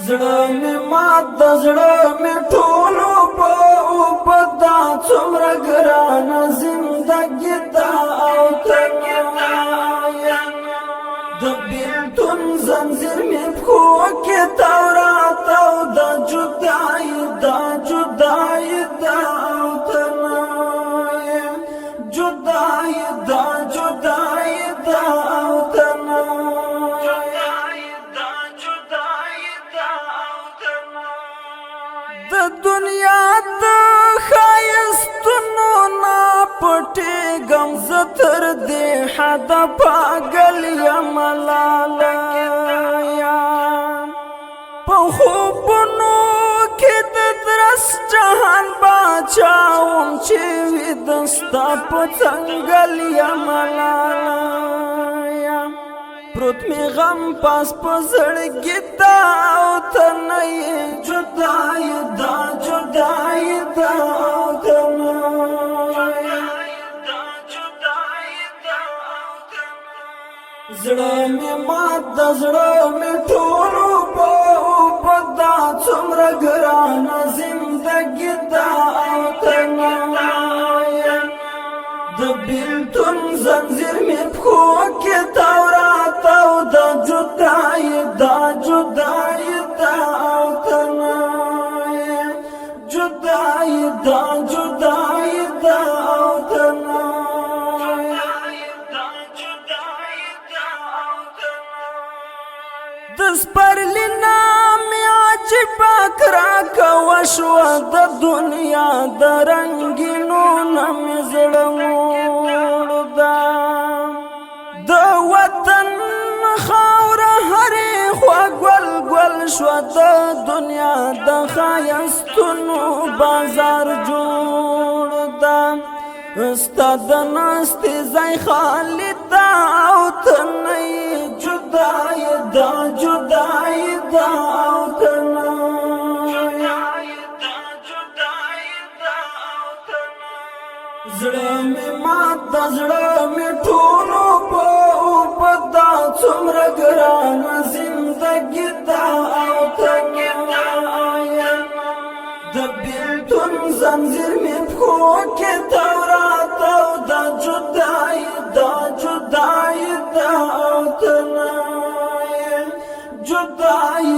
زړه مې مات د زړه مې ټولو په اوبدا څومره ګرانه زندګي دا او تنایا د بیلتون زنځیر مې پښو کې تورات او دا جدای دا او تنایا جدای دا او تنایا د دنیا د خایستونو نا پټې غم زتر دې حد پاگل یم لالا په خوبونو کې د درس جهان باچاوم چې وي دستا په څنګل یم لالا پروت می غم پاس په زړګي دا او ته نه یې جدای دا او ته نه زړه مې مات د زړه مې ټولو په اوبدا څومره ګرانه زندګي دا او ته نه د بیلتون زنځیر مې پښو کې تورات او دا جدای دا او تنایا جدای دا او تنایا د سپرلی نامې عجیب اکرا کوه شوه د دنیا د رنګینو نه مې زړه موړ ده د وطن خاوره هرې خوا ګل شوه د دنیا د ښایستونو بازار جوړ ده ستا د ناستې ځای خالي ده او ته نه یې جدای دا او ته نه زړه مې مات د زړه مې ټولو په اوبدا څومره ګرانه زندګي دا او تنایا د بیلتون زنځیر مې پښو کې تورات او دا جدای دا او تنایا جدای